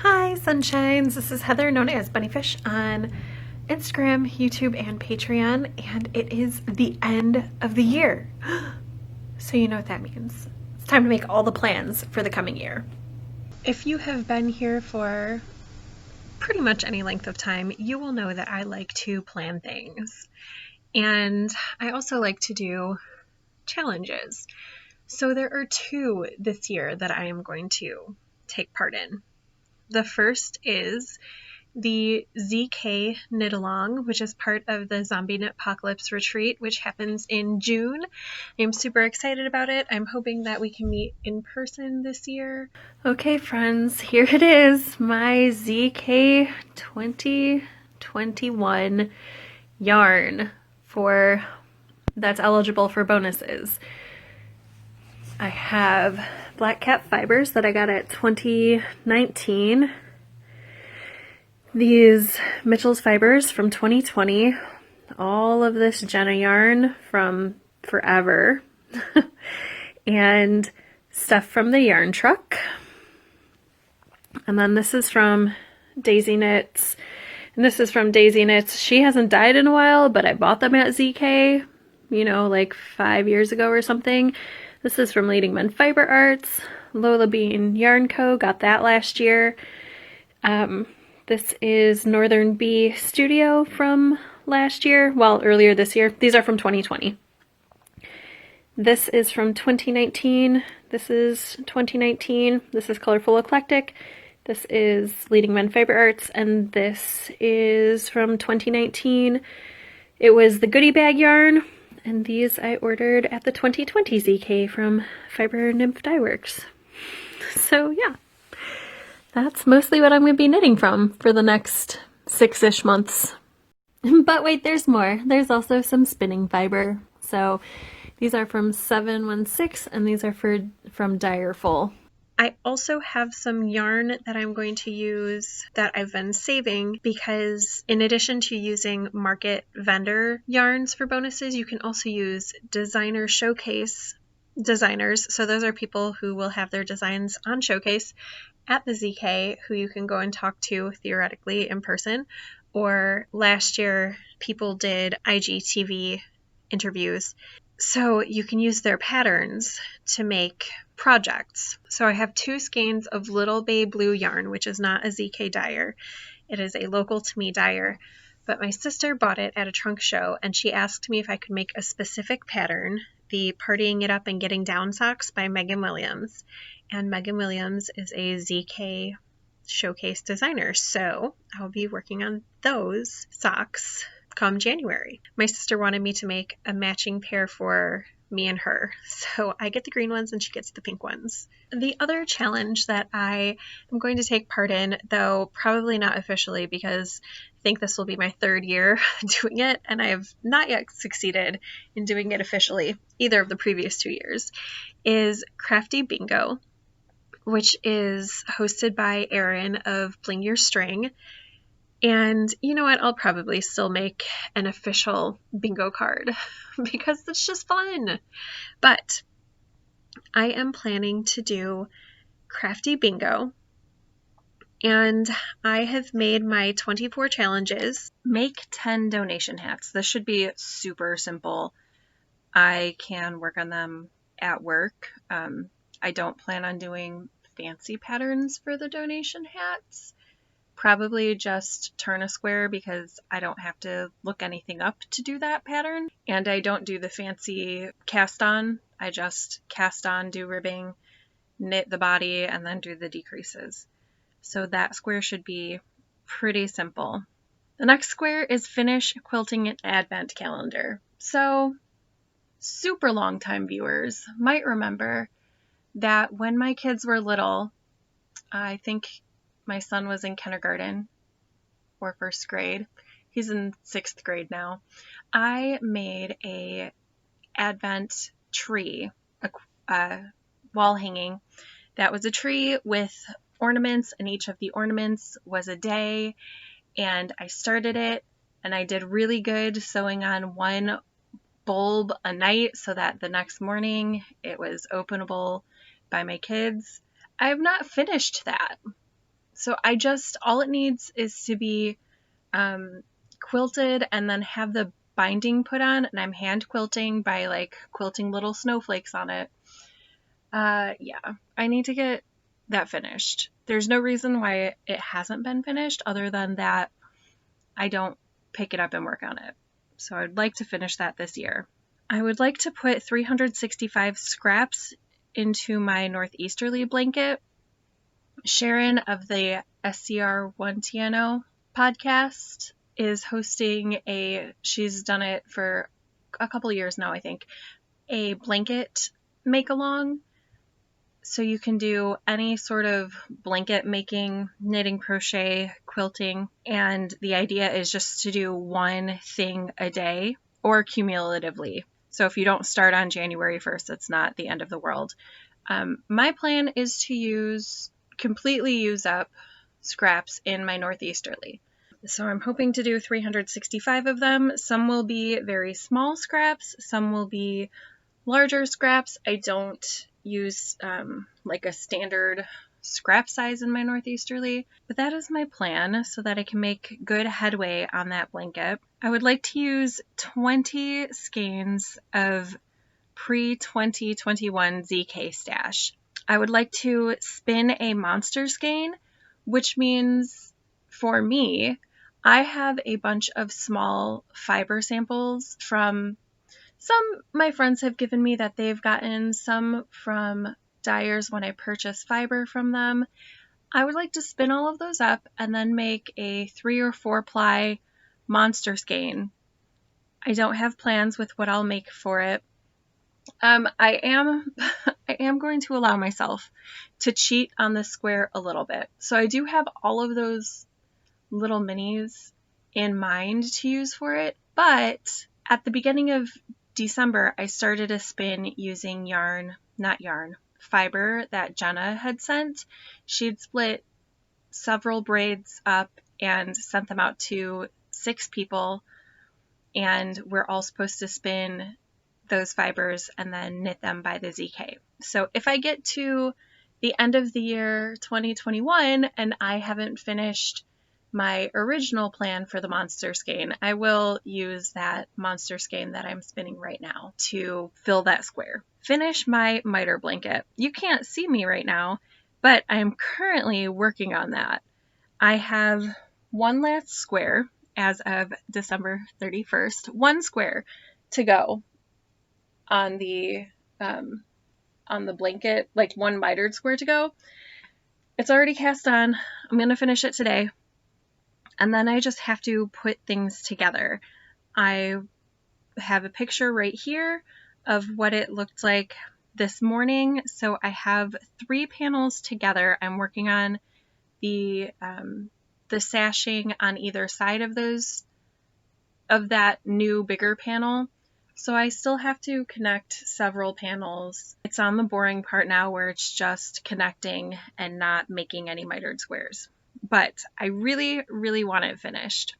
Hi, sunshines. This is Heather, known as BunniPhish, on Instagram, YouTube, and Patreon, and it is the end of the year. So you know what that means. It's time to make all the plans for the coming year. If you have been here for pretty much any length of time, you will know that I like to plan things. And I also like to do challenges. So there are two this year that I am going to take part in. The first is the ZK Knit Along, which is part of the Zombie Knit Apocalypse Retreat, which happens in June. I'm super excited about it. I'm hoping that we can meet in person this year. Okay, friends, here it is, my ZK 2021 yarn that's eligible for bonuses. I have Black Cat fibers that I got at 2019. These Mitchell's fibers from 2020. All of this Jenna yarn from forever. And stuff from the yarn truck. And then this is from Daisy Knits. And this is from Daisy Knits. She hasn't dyed in a while, but I bought them at ZK, like 5 years ago or something. This is from Leading Men Fiber Arts. Lola Bean Yarn Co. got that last year. This is Northern Bee Studio from last year. Well, earlier this year. These are from 2020. This is from 2019. This is 2019. This is Colorful Eclectic. This is Leading Men Fiber Arts. And this is from 2019. It was the Goodie Bag yarn. And these I ordered at the 2020 ZK from Fiber Nymph Dye Works. So yeah, that's mostly what I'm going to be knitting from for the next 6-ish months. But wait, there's more. There's also some spinning fiber. So these are from 716 and these are from Direful. I also have some yarn that I'm going to use that I've been saving because in addition to using market vendor yarns for bonuses, you can also use designer showcase designers. So those are people who will have their designs on showcase at the ZK who you can go and talk to theoretically in person. Or last year, people did IGTV interviews. So you can use their patterns to make projects. So I have 2 skeins of Little Bay Blue yarn, which is not a ZK dyer. It is a local to me dyer. But my sister bought it at a trunk show and she asked me if I could make a specific pattern, the Partying It Up and Getting Down socks by Megan Williams. And Megan Williams is a ZK showcase designer. So I'll be working on those socks come January. My sister wanted me to make a matching pair for me and her. So I get the green ones and she gets the pink ones. The other challenge that I am going to take part in, though probably not officially because I think this will be my 3rd year doing it and I have not yet succeeded in doing it officially either of the previous 2 years, is Crafty Bingo, which is hosted by Erin of Bling Your String. And you know what? I'll probably still make an official bingo card because it's just fun. But I am planning to do Crafty Bingo. And I have made my 24 challenges. Make 10 donation hats. This should be super simple. I can work on them at work. I don't plan on doing fancy patterns for the donation hats. Probably just turn a square because I don't have to look anything up to do that pattern. And I don't do the fancy cast on. I just cast on, do ribbing, knit the body, and then do the decreases. So that square should be pretty simple. The next square is finish quilting an advent calendar. So super long time viewers might remember that when my kids were little, I think my son was in kindergarten or 1st grade. He's in 6th grade now. I made a advent tree, a wall hanging. That was a tree with ornaments, and each of the ornaments was a day. And I started it, and I did really good sewing on 1 bulb a night so that the next morning it was openable by my kids. I have not finished that. So all it needs is to be quilted and then have the binding put on, and I'm hand quilting by like quilting little snowflakes on it. Yeah, I need to get that finished. There's no reason why it hasn't been finished other than that I don't pick it up and work on it. So I'd like to finish that this year. I would like to put 365 scraps into my northeasterly blanket. Sharon of the SCR1TNO podcast is hosting she's done it for a couple years now, I think, a blanket make along. So you can do any sort of blanket making, knitting, crochet, quilting, and the idea is just to do one thing a day or cumulatively. So if you don't start on January 1st, it's not the end of the world. My plan is to completely use up scraps in my northeasterly. So I'm hoping to do 365 of them. Some will be very small scraps, some will be larger scraps. I don't use like a standard scrap size in my northeasterly, but that is my plan so that I can make good headway on that blanket. I would like to use 20 skeins of pre-2021 ZK stash. I would like to spin a monster skein, which means for me, I have a bunch of small fiber samples from my friends have given me that they've gotten some from dyers when I purchase fiber from them. I would like to spin all of those up and then make a 3 or 4 ply monster skein. I don't have plans with what I'll make for it. I am going to allow myself to cheat on this square a little bit. So I do have all of those little minis in mind to use for it, but at the beginning of December, I started a spin using fiber that Jenna had sent. She'd split several braids up and sent them out to 6 people, and we're all supposed to spin those fibers and then knit them by the ZK. So if I get to the end of the year 2021 and I haven't finished my original plan for the monster skein, I will use that monster skein that I'm spinning right now to fill that square. Finish my miter blanket. You can't see me right now, but I'm currently working on that. I have one last square as of December 31st, one square to go on the blanket, like one mitered square to go. It's already cast on. I'm going to finish it today. And then I just have to put things together. I have a picture right here of what it looked like this morning. So I have 3 panels together. I'm working on the sashing on either side of that new bigger panel. So I still have to connect several panels. It's on the boring part now where it's just connecting and not making any mitered squares. But I really, really want it finished.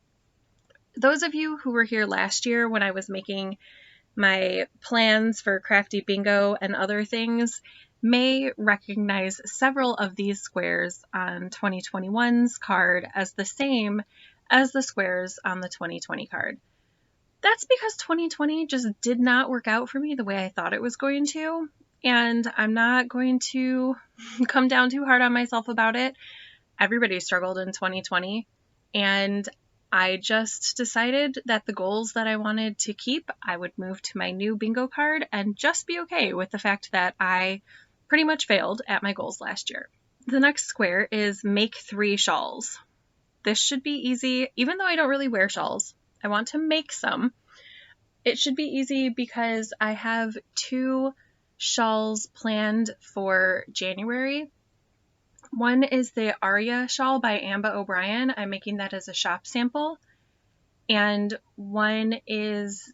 Those of you who were here last year when I was making my plans for Crafty Bingo and other things may recognize several of these squares on 2021's card as the same as the squares on the 2020 card. That's because 2020 just did not work out for me the way I thought it was going to, and I'm not going to come down too hard on myself about it. Everybody struggled in 2020, and I just decided that the goals that I wanted to keep, I would move to my new bingo card and just be okay with the fact that I pretty much failed at my goals last year. The next square is make 3 shawls. This should be easy, even though I don't really wear shawls. I want to make some. It should be easy because I have 2 shawls planned for January. One is the Aria shawl by Amba O'Brien. I'm making that as a shop sample. And one is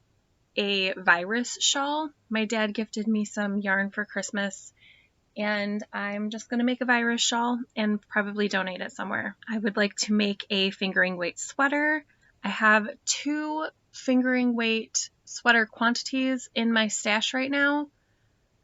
a virus shawl. My dad gifted me some yarn for Christmas, and I'm just going to make a virus shawl and probably donate it somewhere. I would like to make a fingering weight sweater. I have 2 fingering weight sweater quantities in my stash right now,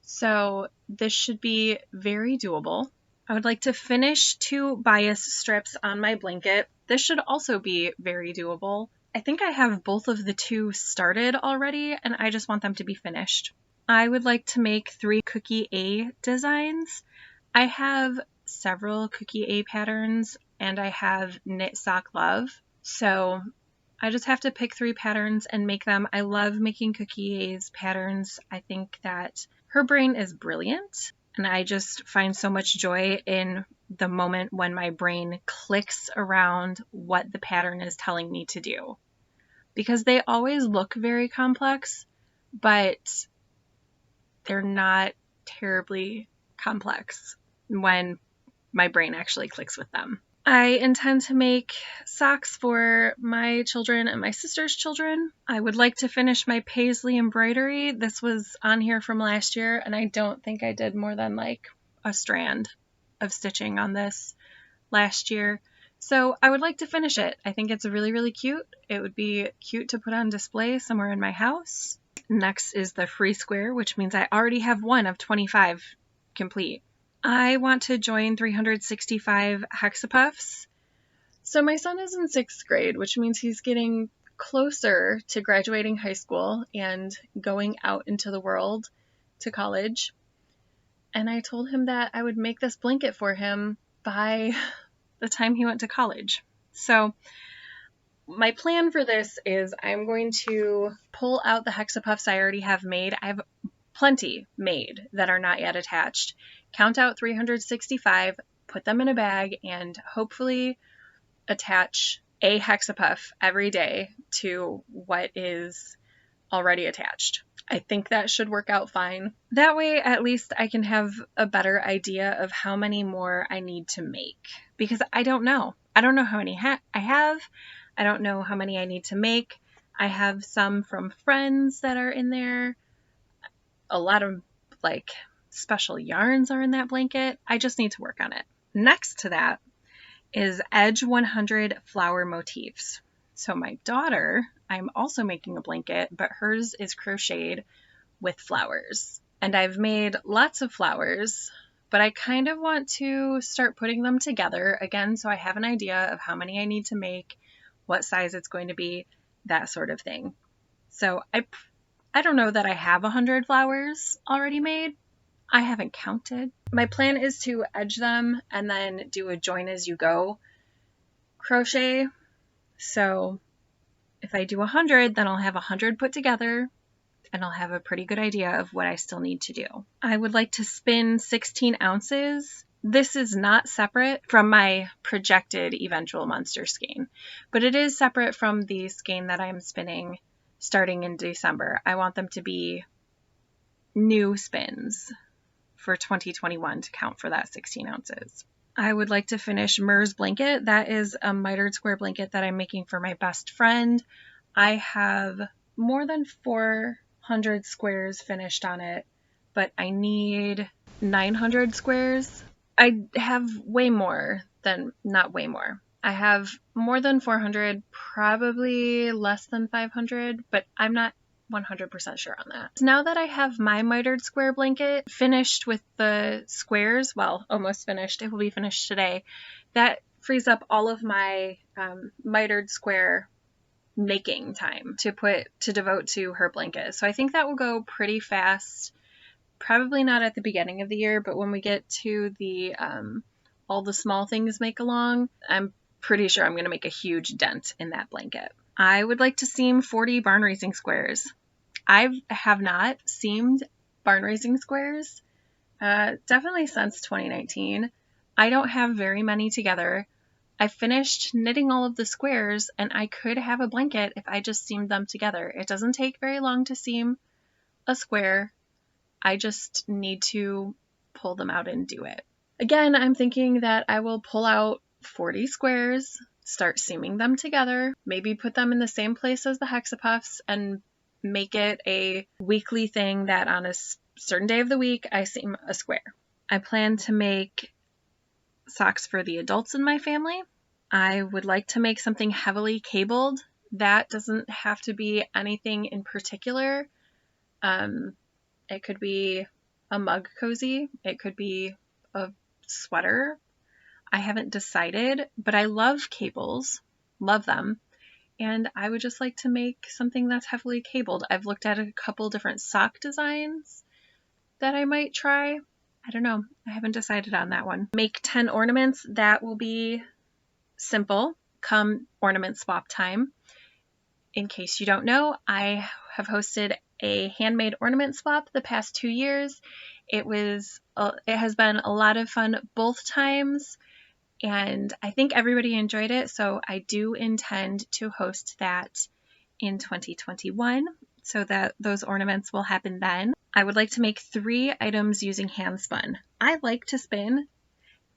so this should be very doable. I would like to finish 2 bias strips on my blanket. This should also be very doable. I think I have both of the 2 started already, and I just want them to be finished. I would like to make 3 Cookie A designs. I have several Cookie A patterns, and I have Knit Sock Love. So I just have to pick 3 patterns and make them. I love making Cookie A's patterns. I think that her brain is brilliant, and I just find so much joy in the moment when my brain clicks around what the pattern is telling me to do. Because they always look very complex, but they're not terribly complex when my brain actually clicks with them. I intend to make socks for my children and my sister's children. I would like to finish my paisley embroidery. This was on here from last year, and I don't think I did more than like a strand of stitching on this last year. So I would like to finish it. I think it's really, really cute. It would be cute to put on display somewhere in my house. Next is the free square, which means I already have 1 of 25 complete. I want to join 365 hexapuffs. So my son is in 6th grade, which means he's getting closer to graduating high school and going out into the world to college. And I told him that I would make this blanket for him by the time he went to college. So my plan for this is I'm going to pull out the hexapuffs I already have made. I have plenty made that are not yet attached. Count out 365, put them in a bag, and hopefully attach a hexapuff every day to what is already attached. I think that should work out fine. That way, at least I can have a better idea of how many more I need to make, because I don't know. I don't know how many I have. I don't know how many I need to make. I have some from friends that are in there. A lot of like special yarns are in that blanket. I just need to work on it. Next to that is Edge 100 flower motifs. So my daughter, I'm also making a blanket, but hers is crocheted with flowers. And I've made lots of flowers, but I kind of want to start putting them together again so I have an idea of how many I need to make, what size it's going to be, that sort of thing. So I don't know that I have 100 flowers already made. I haven't counted. My plan is to edge them and then do a join as you go crochet. So if I do 100, then I'll have 100 put together and I'll have a pretty good idea of what I still need to do. I would like to spin 16 ounces. This is not separate from my projected eventual monster skein, but it is separate from the skein that I'm spinning starting in December. I want them to be new spins for 2021 to count for that 16 ounces. I would like to finish Mur's blanket. That is a mitered square blanket that I'm making for my best friend. I have more than 400 squares finished on it, but I need 900 squares. I have way more than, not way more. I have more than 400, probably less than 500, but I'm not 100% sure on that. So now that I have my mitered square blanket finished with the squares, well, almost finished, it will be finished today, that frees up all of my mitered square making time to devote to her blanket. So I think that will go pretty fast. Probably not at the beginning of the year, but when we get to the all the small things make along, I'm pretty sure I'm going to make a huge dent in that blanket. I would like to seam 40 barn raising squares. I have not seamed barn raising squares definitely since 2019. I don't have very many together. I finished knitting all of the squares and I could have a blanket if I just seamed them together. It doesn't take very long to seam a square. I just need to pull them out and do it. Again, I'm thinking that I will pull out 40 squares, start seaming them together, maybe put them in the same place as the hexapuffs and make it a weekly thing that on a certain day of the week I seam a square. I plan to make socks for the adults in my family. I would like to make something heavily cabled. That doesn't have to be anything in particular. It could be a mug cozy. It could be a sweater. I haven't decided, but I love cables, love them. And I would just like to make something that's heavily cabled. I've looked at a couple different sock designs that I might try. I don't know. I haven't decided on that one. Make 10 ornaments. That will be simple come ornament swap time. In case you don't know, I have hosted a handmade ornament swap the past 2 years. It has been a lot of fun both times, and I think everybody enjoyed it, so I do intend to host that in 2021 so that those ornaments will happen then. I would like to make 3 items using hand spun. I like to spin,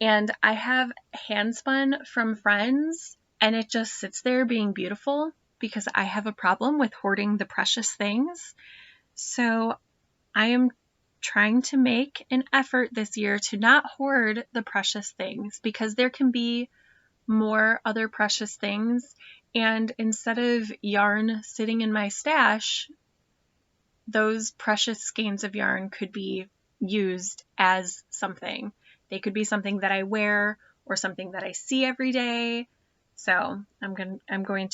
and I have hand spun from friends, and it just sits there being beautiful because I have a problem with hoarding the precious things. So I am trying to make an effort this year to not hoard the precious things, because there can be more other precious things, and instead of yarn sitting in my stash, those precious skeins of yarn could be used as something. They could be something that I wear or something that I see every day. So I'm going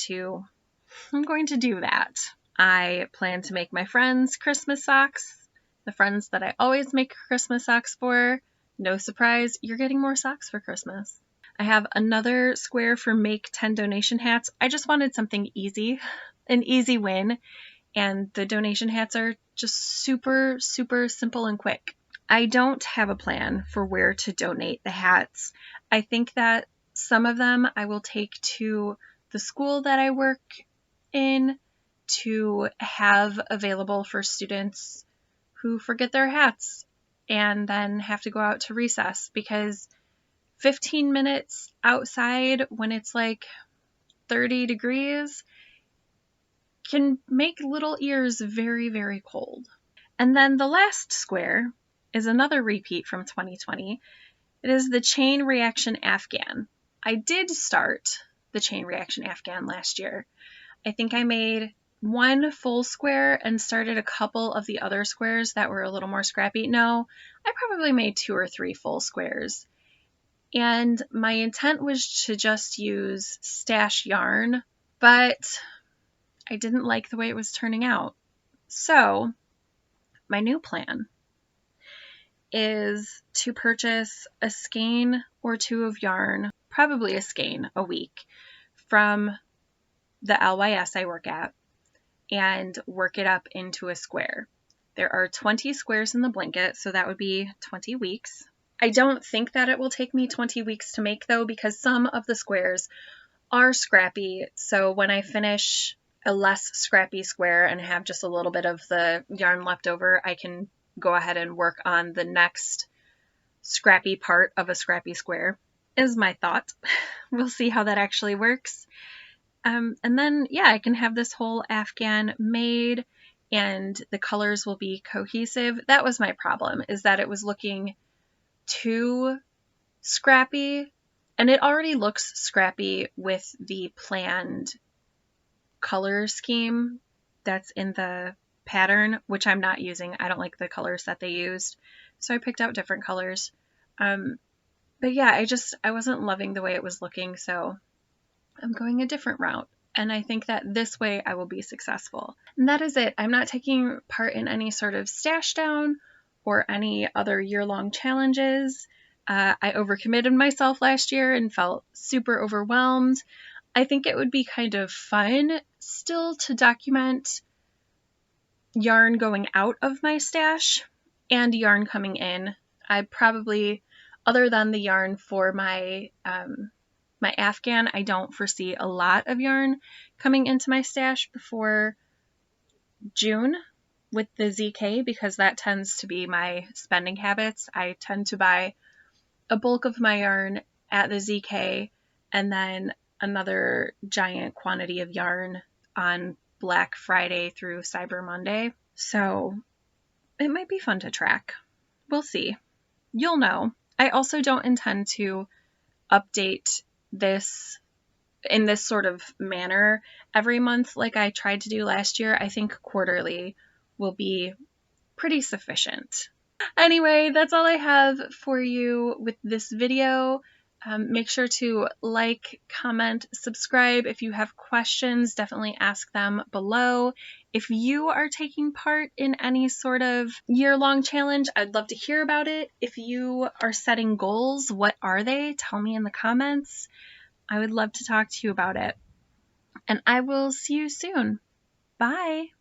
to do that. I plan to make my friends Christmas socks, the friends that I always make Christmas socks for. No surprise, you're getting more socks for Christmas. I have another square for make 10 donation hats. I just wanted something easy, an easy win, and the donation hats are just super, super simple and quick. I don't have a plan for where to donate the hats. I think that some of them I will take to the school that I work in to have available for students who forget their hats and then have to go out to recess, because 15 minutes outside when it's like 30 degrees can make little ears very, very cold. And then the last square is another repeat from 2020. It is the chain reaction Afghan. I did start the chain reaction Afghan last year. I think I made 1 full square and started a couple of the other squares that were a little more scrappy. No, I probably made 2 or 3 full squares. And my intent was to just use stash yarn, but I didn't like the way it was turning out. So my new plan is to purchase a skein or 2 of yarn, probably a skein a week, from the LYS I work at, and work it up into a square. There are 20 squares in the blanket, so that would be 20 weeks. I don't think that it will take me 20 weeks to make, though, because some of the squares are scrappy. So when I finish a less scrappy square and have just a little bit of the yarn left over, I can go ahead and work on the next scrappy part of a scrappy square, is my thought. We'll see how that actually works. And then, yeah, I can have this whole Afghan made and the colors will be cohesive. That was my problem, is that it was looking too scrappy, and it already looks scrappy with the planned color scheme that's in the pattern, which I'm not using. I don't like the colors that they used, so I picked out different colors. But yeah, I wasn't loving the way it was looking, so I'm going a different route, and I think that this way I will be successful. And that is it. I'm not taking part in any sort of stash down or any other year-long challenges. I overcommitted myself last year and felt super overwhelmed. I think it would be kind of fun still to document yarn going out of my stash and yarn coming in. I probably, other than the yarn for my my Afghan, I don't foresee a lot of yarn coming into my stash before June with the ZK, because that tends to be my spending habits. I tend to buy a bulk of my yarn at the ZK and then another giant quantity of yarn on Black Friday through Cyber Monday. So it might be fun to track. We'll see. You'll know. I also don't intend to update this in this sort of manner every month like I tried to do last year. I think quarterly will be pretty sufficient. Anyway, that's all I have for you with this video. Make sure to like, comment, subscribe. If you have questions, definitely ask them below. If you are taking part in any sort of year-long challenge, I'd love to hear about it. If you are setting goals, what are they? Tell me in the comments. I would love to talk to you about it. And I will see you soon. Bye.